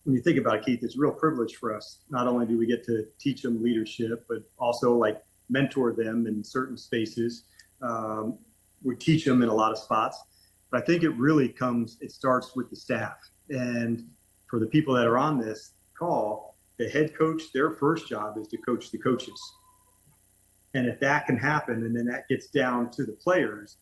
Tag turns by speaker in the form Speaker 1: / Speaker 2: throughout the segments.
Speaker 1: when you think about it, Keith, it's a real privilege for us. Not only do we get to teach them leadership, but also like mentor them in certain spaces. Um, we teach them in a lot of spots, but I think it starts with the staff. And for the people that are on this call, the head coach, their first job is to coach the coaches. And if that can happen, and then that gets down to the players,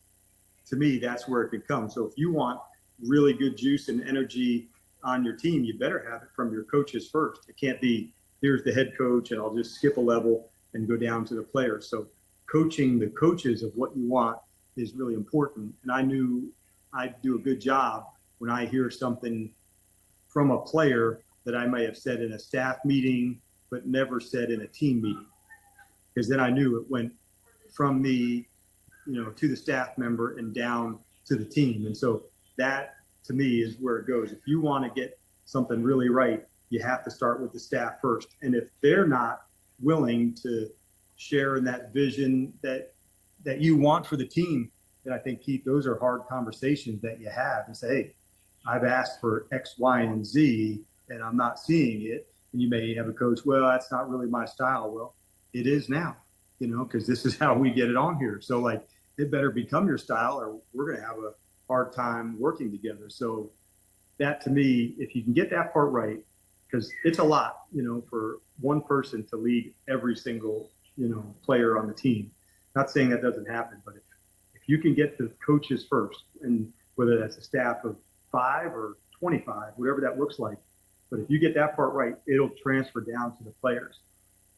Speaker 1: to me, that's where it can come. So if you want really good juice and energy on your team, you better have it from your coaches first. It can't be, here's the head coach and I'll just skip a level and go down to the players. So coaching the coaches of what you want is really important. And I knew I'd do a good job when I hear something from a player that I may have said in a staff meeting, but never said in a team meeting. Because then I knew it went from me, to the staff member and down to the team. And so that to me is where it goes. If you want to get something really right, you have to start with the staff first. And if they're not willing to share in that vision that you want for the team, then I think, Keith, those are hard conversations that you have and say, hey, I've asked for X, Y, and Z, and I'm not seeing it. And you may have a coach, well, that's not really my style. Well, it is now, because this is how we get it on here. So like, it better become your style or we're going to have a hard time working together. So that to me, if you can get that part right, because it's a lot, for one person to lead every single, player on the team. Not saying that doesn't happen, but if you can get the coaches first, and whether that's a staff of 5 or 25, whatever that looks like, but if you get that part right, it'll transfer down to the players.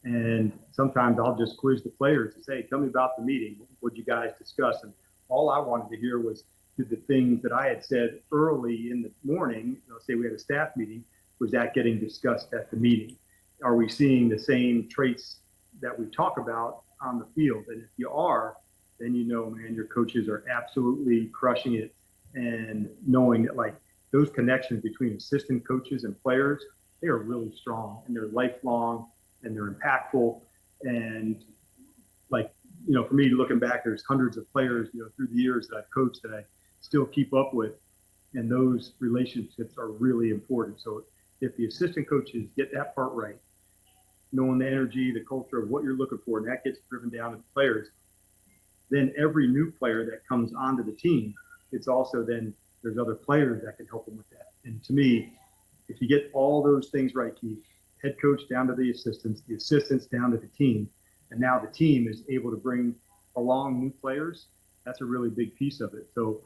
Speaker 1: And sometimes I'll just quiz the players and say, tell me about the meeting. What did you guys discuss? And all I wanted to hear was, did the things that I had said early in the morning, say we had a staff meeting, was that getting discussed at the meeting? Are we seeing the same traits that we talk about on the field? And if you are, then man, your coaches are absolutely crushing it. And knowing that like those connections between assistant coaches and players, they are really strong and they're lifelong and they're impactful. And like, for me, looking back, there's hundreds of players, through the years that I've coached that I still keep up with. And those relationships are really important. So if the assistant coaches get that part right, knowing the energy, the culture of what you're looking for, and that gets driven down to the players, then every new player that comes onto the team, it's also then there's other players that can help them with that. And to me, if you get all those things right, Keith, head coach down to the assistants down to the team, and now the team is able to bring along new players, that's a really big piece of it. So